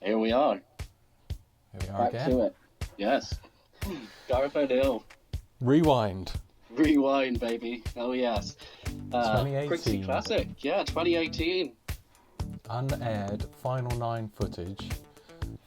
Here we are. Here we are Back again. to it. Yes. Gareth O'Neill. Rewind. Rewind, baby. Oh, yes. Creeksea 2018. Classic. Yeah, 2018. Unaired Final 9 footage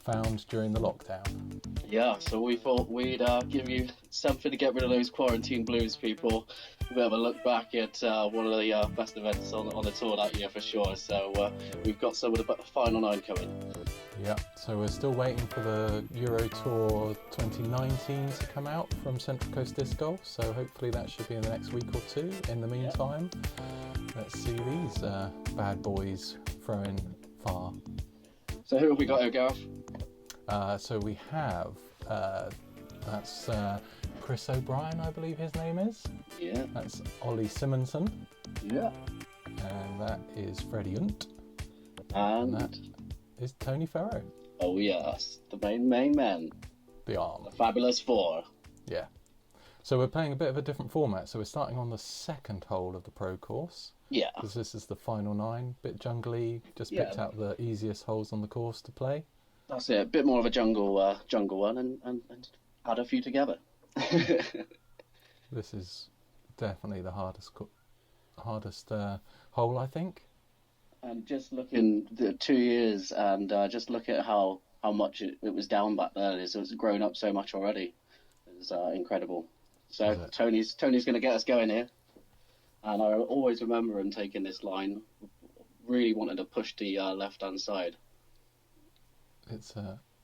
found during the lockdown. Yeah, so we thought we'd give you something to get rid of those quarantine blues, people. A bit of a look back at one of the best events on the tour that year for sure. So we've got some of the Final 9 coming. Yeah, so we're still waiting for the Euro Tour 2019 to come out from Central Coast Disc Golf, so hopefully that should be in the next week or two. In the meantime, let's see these bad boys throwing far. So who have we got here, Gareth? So we have, that's Chris O'Brien, I believe his name is. Yeah. That's Ollie Simonson. Yeah. And that is Freddie Unt. And that is Tony Farrow. Oh yes, the main man. The arm. The Fabulous Four. Yeah. So we're playing a bit of a different format. So we're starting on the second hole of the pro course. Yeah. Because this is the final 9, bit jungly. Just picked out the easiest holes on the course to play. That's it. A bit more of a jungle one, and add a few together. This is definitely the hardest hole, I think. And just looking the 2 years, and just look at how much it was down back then. It's grown up so much already. It's incredible. So Tony's going to get us going here. And I always remember him taking this line. Really wanted to push the left-hand side.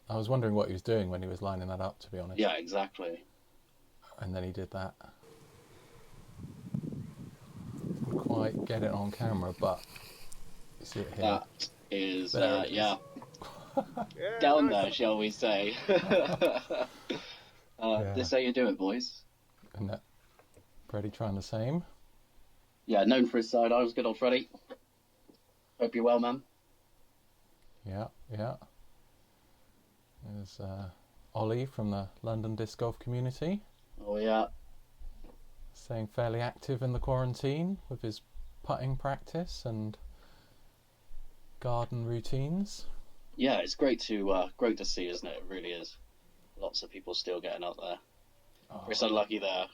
I was wondering what he was doing when he was lining that up, to be honest. Yeah, exactly. And then he did that. Didn't quite get it on camera, but you see it here. That is, down there, shall we say. This is how you do it, boys. And that Freddie trying the same. Yeah, known for his side. I was good old Freddie. Hope you're well, man. Yeah. There's Ollie from the London disc golf community. Oh, yeah. Staying fairly active in the quarantine with his putting practice and garden routines. Yeah, it's great to see, isn't it? It really is. Lots of people still getting out there. We're so lucky there.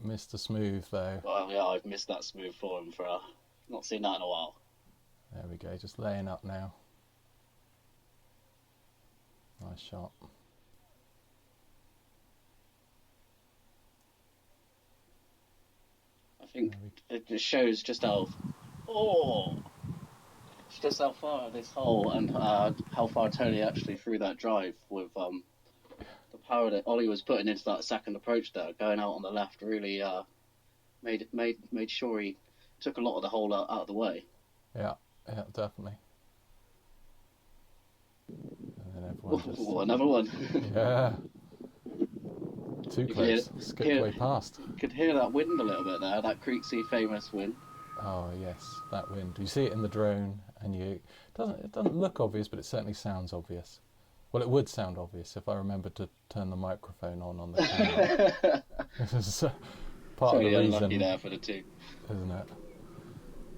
Mr. Smooth, though. Well, yeah, I've missed that smooth form for not seen that in a while. There we go, just laying up now. Nice shot. I think it just shows just how far this hole and how far Tony actually threw that drive with the power that Ollie was putting into that second approach there, going out on the left, really made sure he took a lot of the hole out of the way. Yeah, definitely. And then everyone just... another one. Yeah. Too close. Skipped way past. Could hear that wind a little bit there, that Creeksea famous wind. Oh yes, that wind. You see it in the drone, and it doesn't look obvious, but it certainly sounds obvious. Well, it would sound obvious if I remembered to turn the microphone on the camera. This is part of the reason. Unlucky there for the two, isn't it?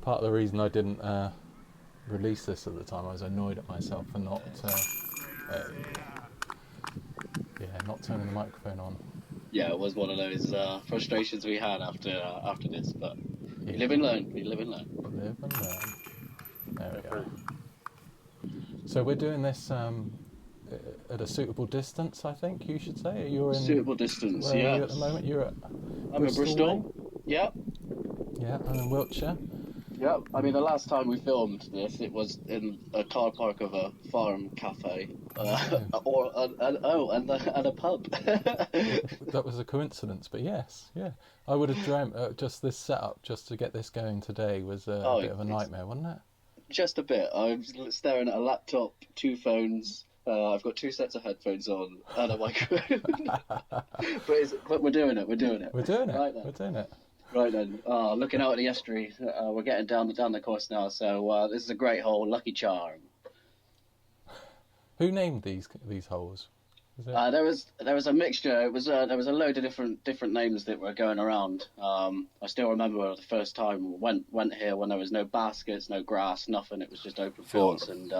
Part of the reason I didn't release this at the time. I was annoyed at myself for not turning the microphone on. Yeah, it was one of those frustrations we had after this, but we live and learn. Live and learn. There we go. So we're doing this at a suitable distance, I think you should say. You're in suitable distance. Where yeah. are you at the moment? You're at. I'm in Bristol. Yeah. Yeah, I'm in Wiltshire. Yeah, I mean the last time we filmed this, it was in a car park of a farm cafe, and a pub. That was a coincidence, but yes, yeah. I would have dreamt just this setup, just to get this going today, was a bit of a nightmare, wasn't it? Just a bit. I was staring at a laptop, 2 phones. I've got 2 sets of headphones on and a microphone. but we're doing it. We're doing it. Right then. We're doing it. Right then, looking out at the estuary, we're getting down the course now, so this is a great hole, lucky charm. Who named these holes? There was a mixture. It was there was a load of different names that were going around. I still remember the first time we went here when there was no baskets, no grass, nothing. It was just open fields, and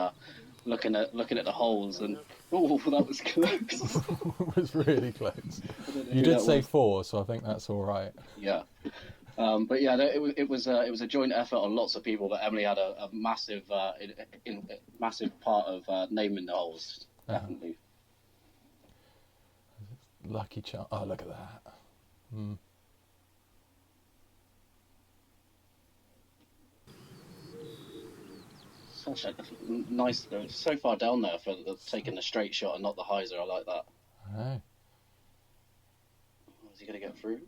looking at the holes, and oh, that was close. It was really close. I don't know You who did that say was. 4, so I think that's all right. Yeah. But yeah, no, it was a joint effort on lots of people. But Emily had a massive massive part of naming the holes. Definitely. Lucky charm. Oh, look at that. Mm. Such a nice. So far down there for taking the straight shot and not the hyzer. I like that. I know. Is he gonna get through?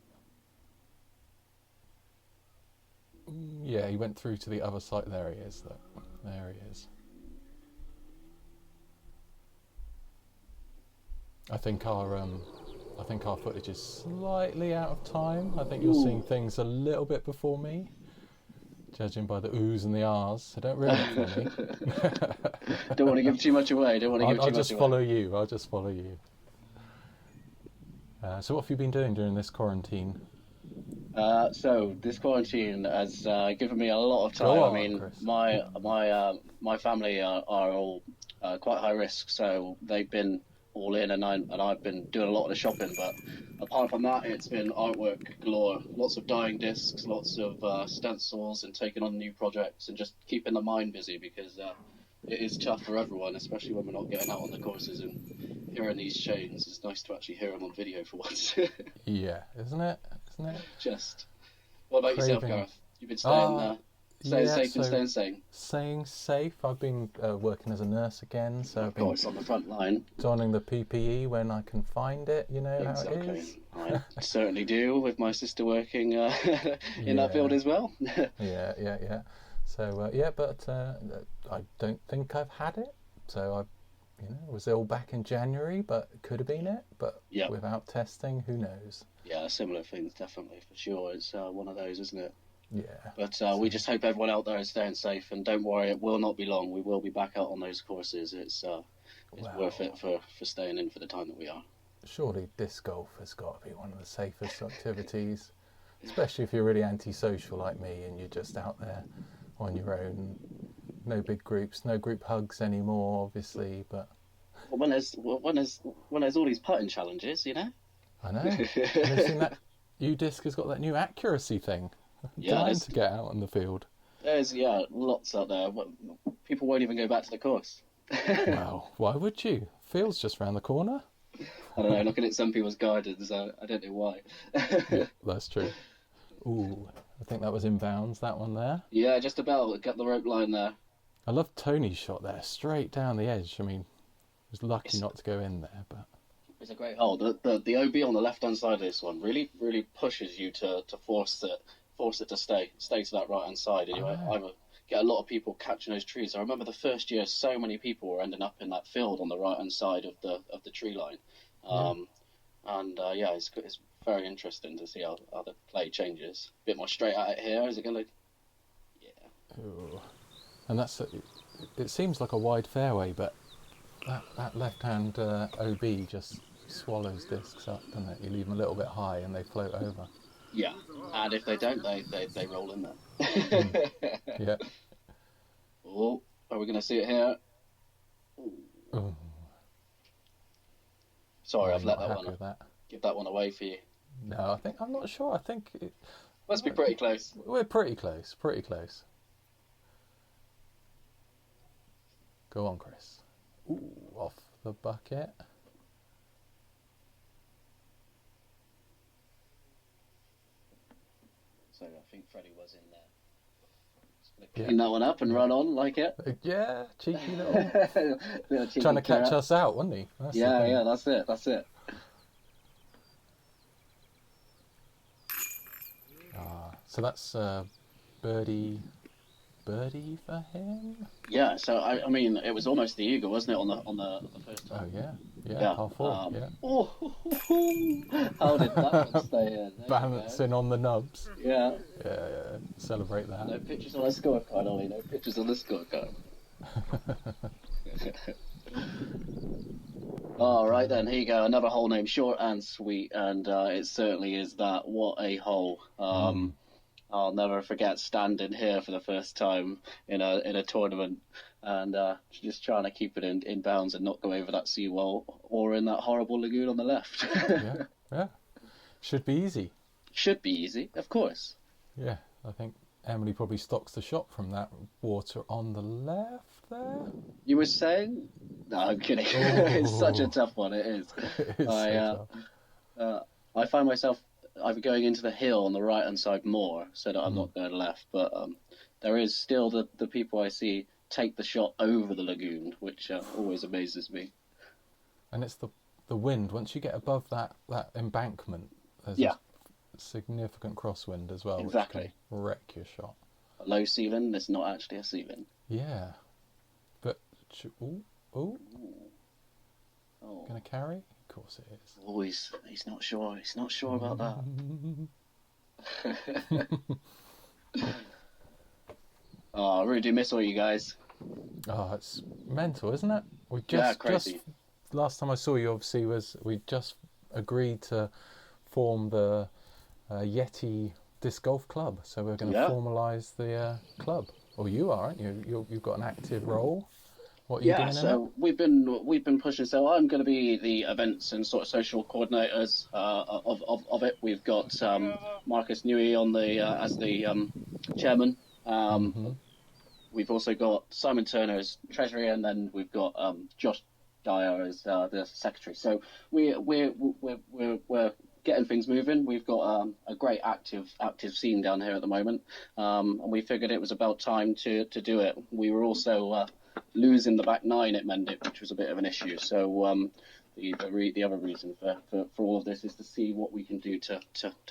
Yeah, he went through to the other side. There he is. Look. There he is. I think our footage is slightly out of time. I think you're seeing things a little bit before me, judging by the oohs and the ahs. So don't ruin it for me. Don't want to give too much away. Don't want to give too I'll much just away. follow you. I'll just follow you. So what have you been doing during this quarantine? So this quarantine has given me a lot of time. Go on, I mean, Chris. my family are all quite high risk, so they've been all in, and I've been doing a lot of the shopping. But apart from that, it's been artwork galore. Lots of dyeing discs, lots of stencils, and taking on new projects, and just keeping the mind busy because it is tough for everyone, especially when we're not getting out on the courses and hearing these chains. It's nice to actually hear them on video for once. Yeah, isn't it? Just. What about yourself, Craving. Gareth? You've been staying Yeah, safe and so staying sane. staying safe. I've been working as a nurse again, so I've Of been course, on the front line. donning the PPE when I can find it. You know how it is. Exactly. I certainly do, with my sister working in that field as well. Yeah. So but I don't think I've had it. So I was ill back in January, but it could have been it. But Yep. without testing, who knows? Yeah, similar things, definitely, for sure. It's one of those, isn't it? Yeah. But we just hope everyone out there is staying safe, and don't worry, it will not be long. We will be back out on those courses. It's worth it for staying in for the time that we are. Surely disc golf has got to be one of the safest activities, especially if you're really antisocial like me and you're just out there on your own. No big groups, no group hugs anymore, obviously. But Well, when there's all these putting challenges, you know. I know. Have you seen that? U-Disc has got that new accuracy thing. Yeah, Dying to get out on the field. there's lots out there. People won't even go back to the course. Well, why would you? Field's just round the corner. I don't know. Looking at some people's guidance, I don't know why. Yeah, that's true. Ooh, I think that was in bounds, that one there. Yeah, just about. Got the rope line there. I love Tony's shot there, straight down the edge. I mean, he was lucky not to go in there, but It's a great hole. The OB on the left hand side of this one really pushes you to force it to stay to that right hand side. And you either get a lot of people catching those trees. I remember the first year, so many people were ending up in that field on the right hand side of the tree line. It's very interesting to see how the play changes. A bit more straight at it here. Is it going to? Yeah. ooh. And it seems like a wide fairway, but that left-hand OB just swallows discs up, doesn't it? You leave them a little bit high and they float over. Yeah, and if they don't, they roll in there. Yeah. Oh, are we going to see it here? Ooh. Sorry, I'm I've let not that happy one. with that. Give that one away for you. No, I'm not sure. I think Must be pretty close. we're pretty close. Go on, Chris. Ooh, off the bucket. So I think Freddie was in there. Just gonna clean that one up and run on like it. Yeah, cheeky little. Little cheeky Trying to catch carrot. us out, wasn't he? That's the thing. Yeah, that's it. So that's birdie for him. Yeah, so I mean, it was almost the eagle, wasn't it, on the first Oh time? yeah, par 4. Yeah, Oh, how did that one stay in? There you go. balancing on the nubs. Yeah. Yeah, celebrate that. No pictures on the scorecard, Ollie. No pictures on the scorecard. All right then, here you go. Another hole named Short and Sweet, and it certainly is that. What a hole! I'll never forget standing here for the first time in a tournament and just trying to keep it in bounds and not go over that seawall or in that horrible lagoon on the left. Yeah, yeah. Should be easy. Should be easy, of course. Yeah, I think Emily probably stocks the shot from that water on the left there. You were saying? No, I'm kidding. It's such a Oh, tough one. It is. it is I so uh, tough. uh, I find myself either going into the hill on the right hand side more, so that I'm Mm. not going left. But there is still the people I see take the shot over the lagoon, which always amazes me. And it's the wind. Once you get above that embankment, there's Yeah, a significant crosswind as well, which can exactly. wreck your shot. A low ceiling is not actually a ceiling. Yeah, but oh, oh, Oh, gonna carry? Of course it is. oh, he's not sure. He's not sure about that. Oh, I really do miss all you guys. Oh, it's mental, isn't it? We Yeah, just crazy. last time I saw you, obviously, was we just agreed to form the Yeti Disc Golf Club. So we're going to Yeah. formalise the club. Or you are, aren't you? You've got an active role. What are you Yeah, doing in it? so we've been pushing. So I'm going to be the events and sort of social coordinators of it. We've got Marcus Newey on the as the chairman. Mm-hmm. We've also got Simon Turner as treasury, and then we've got Josh Dyer as the secretary. So we're getting things moving. We've got a great active scene down here at the moment, and we figured it was about time to do it. We were also losing the back nine at Mendip, which was a bit of an issue. So the other reason for all of this is to see what we can do to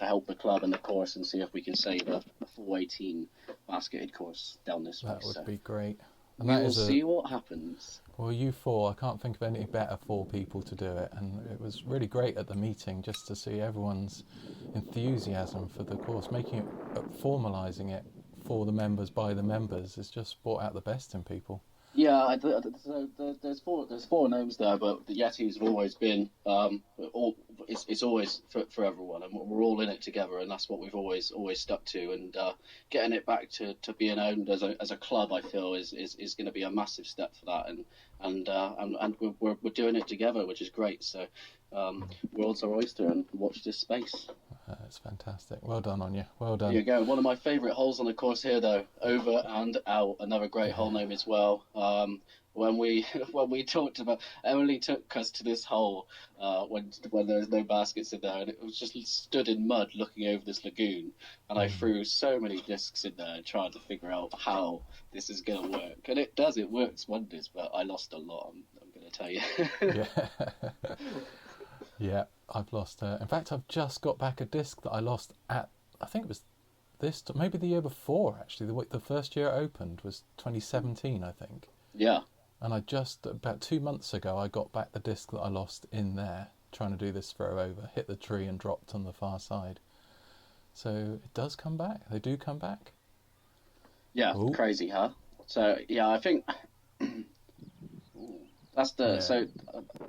help the club and the course, and see if we can save a full 18 basketed course down this way. That would So be great. And we that will is see what happens. well, you four, I can't think of any better four people to do it. And it was really great at the meeting just to see everyone's enthusiasm for the course, making it, formalising it for the members by the members has just brought out the best in people. Yeah, so there's four names there, but the Yetis have always been it's always for everyone, and we're all in it together, and that's what we've always stuck to. And getting it back to being owned as a club, I feel is going to be a massive step for that, and we're doing it together, which is great. So world's our oyster, and watch this space. It's fantastic. Well done on you. Well There done. you go. One of my favourite holes on the course here, though, over and out. Another great hole name as well. When we when we talked about, Emily took us to this hole when there was no baskets in there, and it was just stood in mud looking over this lagoon. And I threw so many discs in there trying to figure out how this is going to work, and it does. It works wonders, but I lost a lot. I'm going to tell you. Yeah. Yeah, I've lost. In fact, I've just got back a disc that I lost at. I think it was maybe the year before. Actually, the first year it opened was 2017, I think. Yeah. And I just about 2 months ago, I got back the disc that I lost in there trying to do this throw over, hit the tree and dropped on the far side. So it does come back. They do come back. Yeah. Ooh. Crazy, huh? So yeah, I think. That's the Yeah. so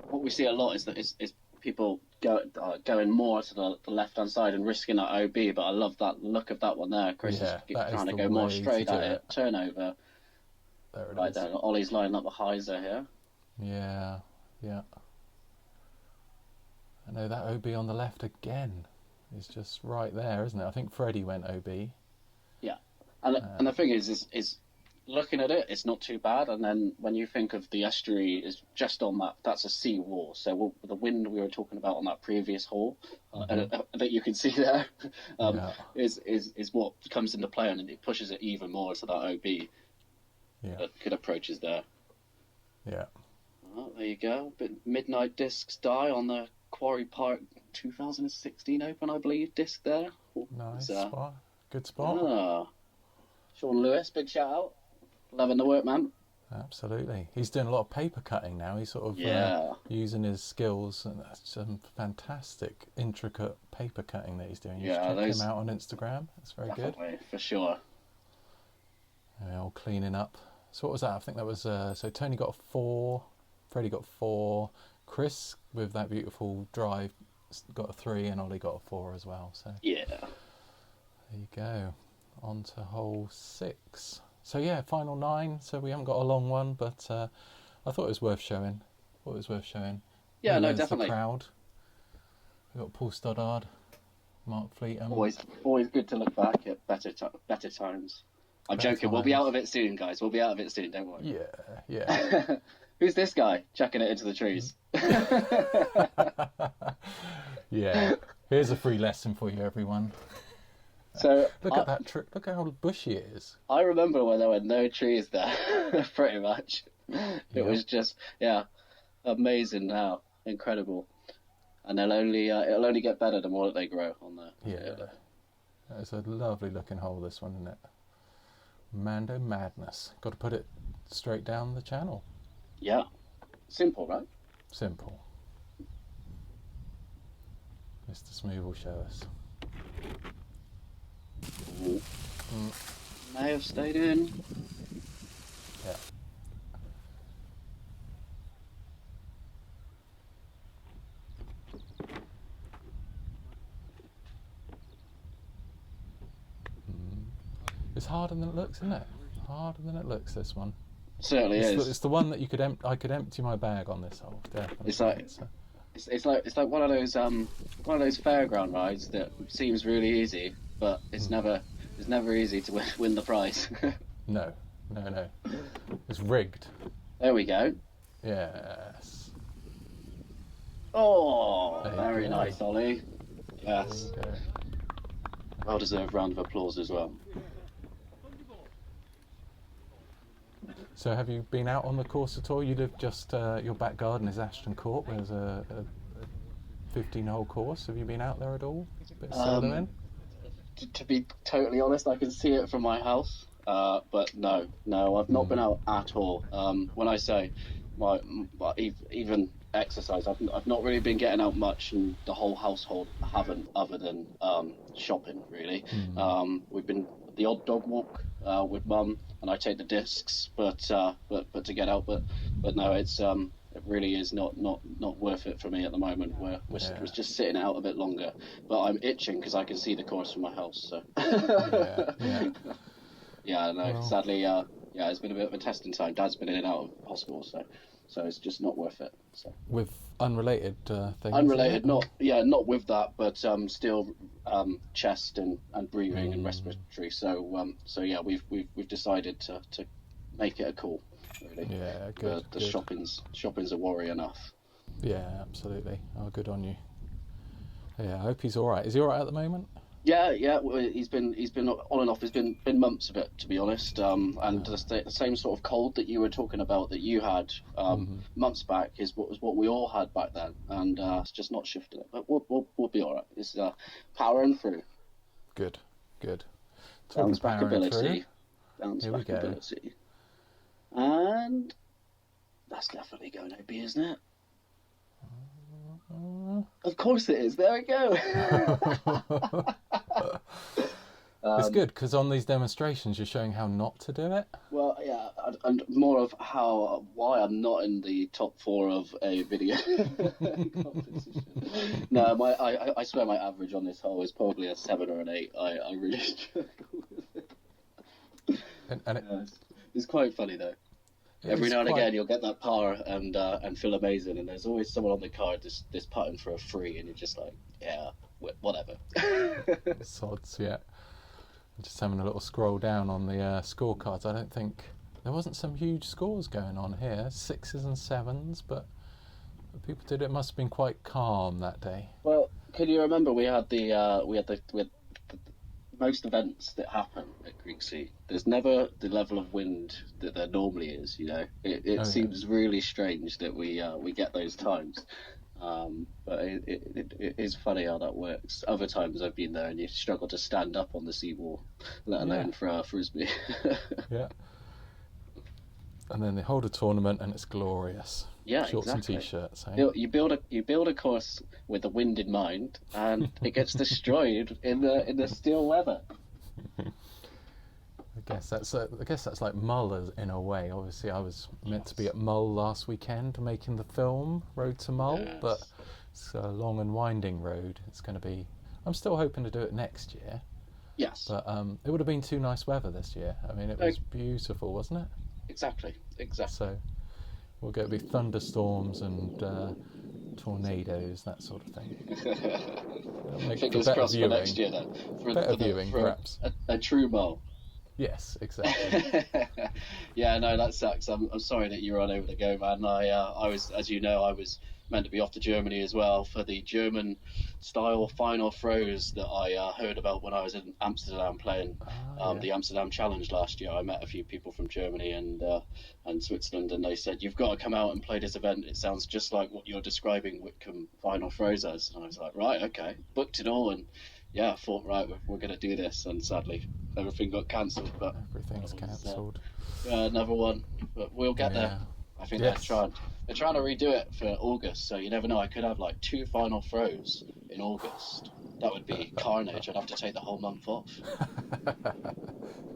what we see a lot is that is people going more to the left hand side and risking that OB. But I love that look of that one there. Chris Yeah, is that is trying to the go more way to straight do at it. it. Turnover There it right is. there. Ollie's lining up the hyzer here. Yeah, yeah. I know that OB on the left again is just right there, isn't it? I think Freddie went OB. Yeah, and the thing is looking at it, it's not too bad. And then when you think of the estuary is just on that's a sea wall. So the wind we were talking about on that previous hole that you can see there Yeah. is what comes into play, and it pushes it even more to that OB. Yeah. Good approaches there. Yeah. Oh, there you go. Midnight Discs die on the Quarry Park 2016 Open, I believe. Disc there. Nice So, spot. Good spot. Sean Lewis, big shout out. Loving the work, man. Absolutely. He's doing a lot of paper cutting now. He's sort of using his skills, and that's some fantastic, intricate paper cutting that he's doing. You should check him out on Instagram. That's very definitely, good. for sure. All cleaning up. So what was that? I think that was so Tony got a 4, Freddie got 4, Chris with that beautiful drive got a 3, and Ollie got a 4 as well. So yeah, there you go. On to hole 6. So yeah, final 9. So we haven't got a long one, but I thought it was worth showing. Yeah, no, There's definitely. the crowd. We've got Paul Stoddard, Mark Fleetham. Always good to look back at better times. I'm Better joking. We'll be times. out of it soon, guys. We'll be out of it soon. Don't worry. Yeah. Who's this guy chucking it into the trees? Yeah. Here's a free lesson for you, everyone. So Look at that. Look how bushy it is. I remember when there were no trees there, pretty much. It was just, amazing now, incredible, and it'll only get better the more that they grow on there. Yeah, it's a lovely looking hole, this one, isn't it? Mando Madness. Got to put it straight down the channel. Yeah, simple, right? Simple. Mr. Smooth will show us. May have stayed in. Yeah. It's harder than it looks, isn't it? Harder than it looks, this one. Certainly is. It's the one that you could I could empty my bag on this hole. Definitely. It's like one of those fairground rides that seems really easy, but it's never easy to win the prize. No. It's rigged. There we go. Yes. Oh, very nice, Ollie. Yes. Well deserved round of applause as well. So have you been out on the course at all? You live just, your back garden is Ashton Court, where there's a 15-hole course. Have you been out there at all? A bit soloing? To be totally honest, I can see it from my house, but no, I've not been out at all. When I say even exercise, I've not really been getting out much, and the whole household haven't, other than shopping, really. We've been the odd dog walk with Mum, and I take the discs, but to get out, but no, it really is not worth it for me at the moment. We're just sitting out a bit longer, but I'm itching because I can see the course from my house. So no, well, sadly, it's been a bit of a testing time. Dad's been in and out of hospital, so it's just not worth it. So. With unrelated things. Unrelated, not with that, but still chest and breathing and respiratory. So yeah, we've decided to make it a call. Really. Yeah, good. The shopping's a worry enough. Yeah, absolutely. Oh, good on you. Yeah, I hope he's all right. Is he all right at the moment? Yeah. Well, he's been on and off. It's been months of it, to be honest. And the same sort of cold that you were talking about that you had months back is what we all had back then, and it's just not shifted it. But we'll be all right. It's powering through. Good. Bounce back ability. Here we go. And that's definitely going to be, isn't it? Of course it is. There we go. It's good because on these demonstrations you're showing how not to do it. Well, yeah, and more of why I'm not in the top 4 of a video competition. No, I swear my average on this hole is probably a 7 or an 8. I really struggle with it. And it's quite funny though. Every now and again, you'll get that par and feel amazing, and there's always someone on the card this putting for a free, and you're just like, yeah, whatever. Sods, yeah. I'm just having a little scroll down on the scorecards. I don't think there wasn't some huge scores going on here, 6s and 7s, but people did. It must have been quite calm that day. Well, can you remember we had most events that happen at Creeksea, there's never the level of wind that there normally is. You know, it seems really strange that we get those times, but it is funny how that works. Other times I've been there and you struggle to stand up on the seawall, let alone for a frisbee. Yeah. And then they hold a tournament and it's glorious. Yeah, shorts exactly. and t-shirts. Eh? You build a course with the wind in mind, and it gets destroyed in the still weather. I guess that's like Mull in a way. Obviously, I was meant to be at Mull last weekend making the film Road to Mull, but it's a long and winding road. It's going to be. I'm still hoping to do it next year. Yes. But it would have been too nice weather this year. I mean, it was beautiful, wasn't it? Exactly. So we'll get be thunderstorms and tornadoes, that sort of thing. Make Fingers for better crossed viewing. for next year, then. Better viewing, perhaps. A true mole. Yes, exactly. Yeah, no, that sucks. I'm sorry that you're unable to go, man. I was, as you know, I was meant to be off to Germany as well for the German style final throws that I heard about when I was in Amsterdam playing the Amsterdam Challenge last year. I met a few people from Germany and Switzerland, and they said, you've got to come out and play this event. It sounds just like what you're describing Whitcomb final throws as. And I was like, right, okay, booked it all, and yeah, I thought, right, we're going to do this, and sadly everything got cancelled. But everything's cancelled. Another one, but we'll get there. I think they're trying to redo it for August, so you never know. I could have like 2 final throws in August. That would be carnage. I'd have to take the whole month off.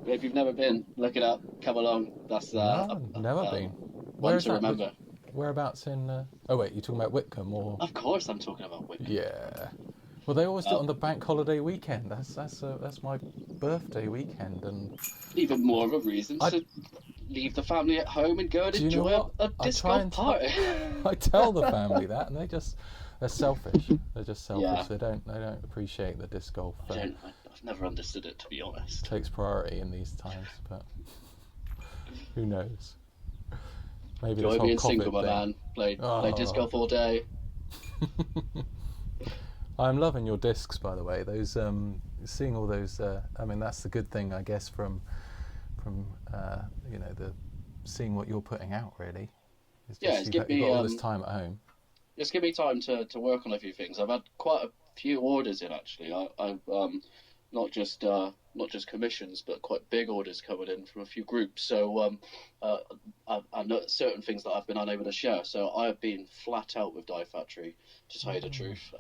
If you've never been, look it up. Come along. That's never been. One to remember. Whereabouts in? Oh wait, you're talking about Whitcomb, or? Of course, I'm talking about Whitcomb. Yeah. Well, they always do it on the bank holiday weekend. That's my birthday weekend, and even more of a reason to leave the family at home and go and enjoy a disc golf party. I tell the family that, and they're selfish. They're just selfish. Yeah. They don't appreciate the disc golf. I've never understood it, to be honest. Takes priority in these times, but who knows? Maybe Enjoy this being whole COVID single, my man. Play disc golf all day. I'm loving your discs, by the way. Those seeing all those. I mean, that's the good thing, I guess, from the seeing what you're putting out. Really, it's just you've got all this time at home. Just give me time to work on a few things. I've had quite a few orders in, actually. I've not just commissions, but quite big orders coming in from a few groups. So I know certain things that I've been unable to share. So I've been flat out with Die Factory, to tell you the truth.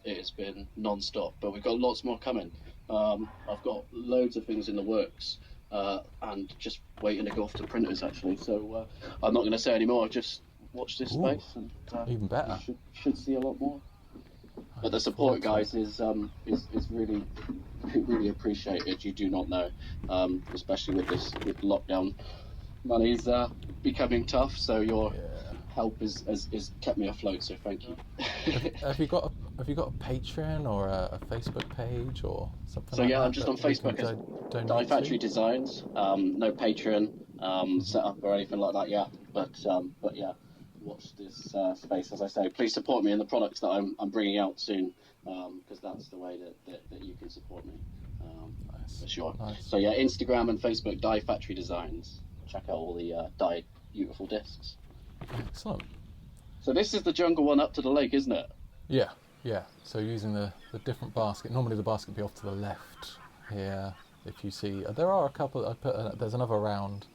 It has been non-stop, but we've got lots more coming. I've got loads of things in the works, and just waiting to go off to printers, actually. So I'm not going to say any more. Just watch this space, and even better. Should see a lot more. But the support, guys, is really appreciated. You do not know, especially with lockdown. Money's becoming tough, so your help has kept me afloat. So thank you. Have you got a Patreon or a Facebook page or something? So like yeah, that I'm just on Facebook as Die Factory Designs. No Patreon set up or anything like that yet. But yeah. Watch this space, as I say. Please support me in the products that I'm bringing out soon, because that's the way that you can support me, nice. For sure. Nice. So yeah, Instagram and Facebook, Die Factory Designs. Check out all the dyed beautiful discs. Excellent. So this is the jungle one up to the lake, isn't it? Yeah. So using the different basket. Normally the basket would be off to the left here. If you see, there are a couple. There's another round.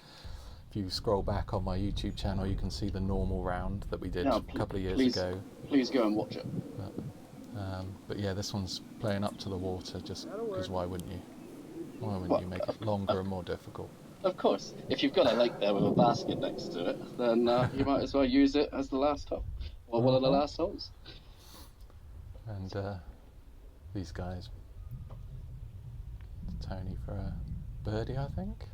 If you scroll back on my YouTube channel, you can see the normal round that we did a couple of years ago. Please go and watch it. But yeah, this one's playing up to the water, just because why wouldn't you? Why wouldn't you make it longer and more difficult? Of course. If you've got a lake there with a basket next to it, then you might as well use it as the last hole, or one of the last holes. And these guys, Tony for a birdie, I think.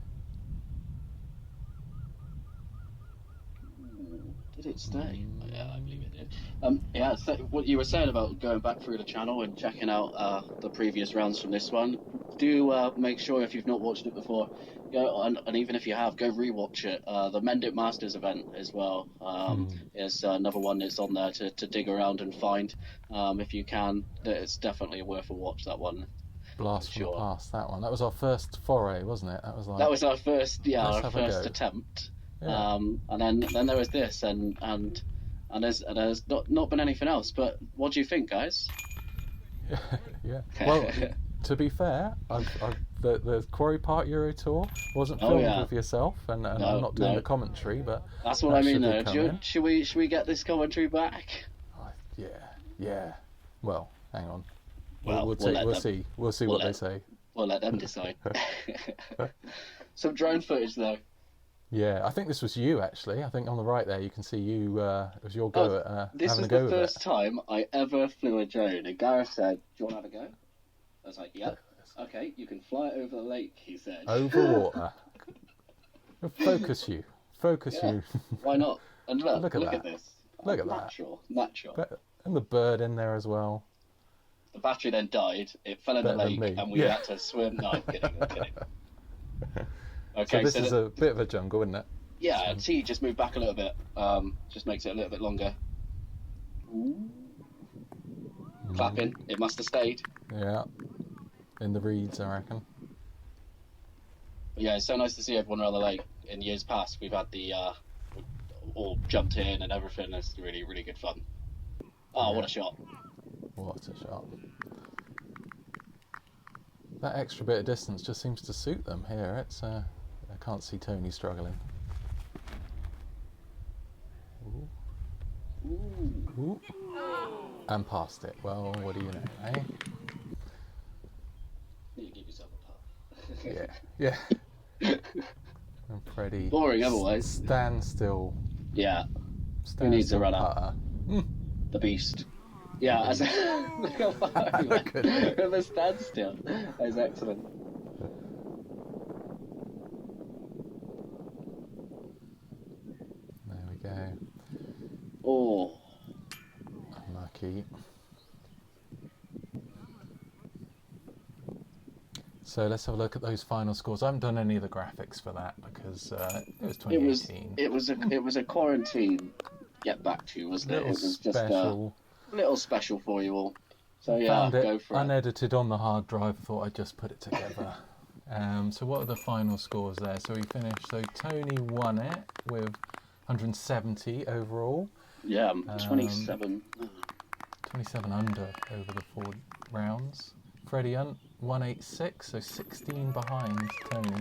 Did it stay? Yeah, I believe it did. Yeah, so what you were saying about going back through the channel and checking out the previous rounds from this one, do make sure, if you've not watched it before, go and even if you have, go rewatch it. The Mend It Masters event as well is another one that's on there to dig around and find, if you can. It's definitely worth a watch, that one. Blast from the past, that one. That was our first foray, wasn't it? That was our first attempt. Yeah. And then there was this, and there's not been anything else. But what do you think, guys? Yeah. Well, to be fair, the Quarry Park Euro Tour wasn't filmed with yourself, and I'm not doing the commentary, but that's what I mean. Though, should we get this commentary back? Yeah. Well, hang on. We'll see what they say. We'll let them decide. Some drone footage though. Yeah, I think this was you, actually. I think on the right there you can see you, it was your go at this having was a go the with first time I ever flew a drone, and Gareth said, do you want to have a go? I was like, yeah. Okay, you can fly over the lake, he said. Over water. Focus you. Why not? And look at at that. this. Look at natural. And the bird in there as well. The battery then died. It fell in the lake, and we had to swim. No, I'm kidding. Okay, so this is a bit of a jungle, isn't it? Yeah, T just moved back a little bit. Just makes it a little bit longer. Clapping. It must have stayed. Yeah. In the reeds, I reckon. Yeah, it's so nice to see everyone around the lake. In years past, we've had the all jumped in and everything. It's really, really good fun. Oh, yeah. What a shot! What a shot! That extra bit of distance just seems to suit them here. It's I can't see Tony struggling. Ooh. And past it. Well, what do you know, eh? You give yourself a puff. Yeah. And Freddie. Boring otherwise. Stand still. Yeah. Who needs a run up? The beast. Yeah, look how far he went. With a standstill. That is excellent. There we go. Oh. Unlucky. So let's have a look at those final scores. I haven't done any of the graphics for that because it was 2018. It was a quarantine get back to you, wasn't it? It was just a little special for you all. So yeah, found it go for it. Unedited on the hard drive. Thought I'd just put it together. So what are the final scores there? So we finished. So Tony won it with 170 overall. Yeah, 27. 27 under over the 4 rounds. Freddie Hunt 186, so 16 behind Tony.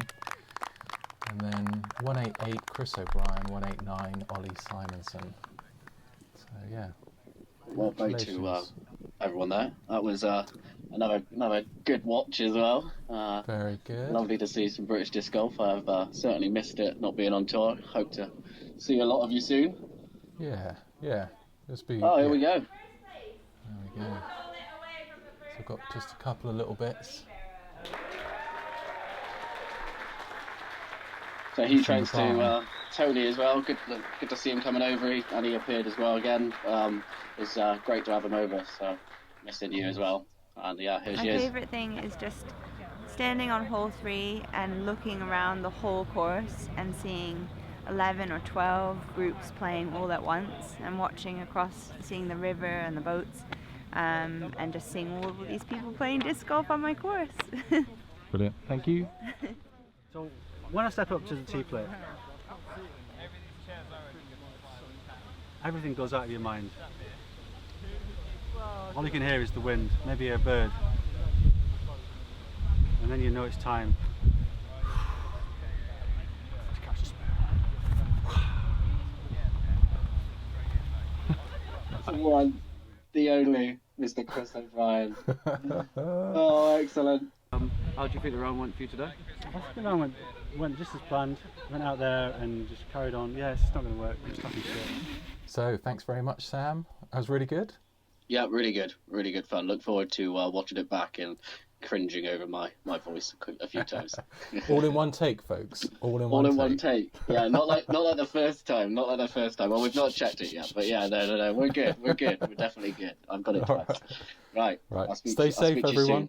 And then 188 Chris O'Brien, 189 Ollie Simonson. So yeah. Well played to everyone there. That was another good watch as well. Very good. Lovely to see some British disc golf. I've certainly missed it not being on tour. Hope to see a lot of you soon. Yeah. Here we go. There we go. So I've got just a couple of little bits. So he trains to Tony as well. Good to see him coming over. And he appeared as well again. It's great to have him over. So missing you as well. And yeah, here she is. My favourite thing is just standing on hole 3 and looking around the whole course and seeing 11 or 12 groups playing all at once and watching across, seeing the river and the boats. And just seeing all of these people playing disc golf on my course. Brilliant, thank you. So when I step up to the tee plate, everything goes out of your mind. All you can hear is the wind, maybe a bird, and then you know it's time to catch a spare. One, the only Mr. Chris O'Brien. Oh, excellent. How do you think the round went for you today? I think the round went just as planned. Went out there and just carried on. Yeah, it's not going to work. It's talking shit. So, thanks very much, Sam. That was really good. Yeah, really good fun. Look forward to watching it back and cringing over my voice a few times. All in one take, folks. All in one take. Yeah, not like the first time. Well, we've not checked it yet, but yeah, no. We're good. We're definitely good. I've got it twice. Right. Stay safe, everyone.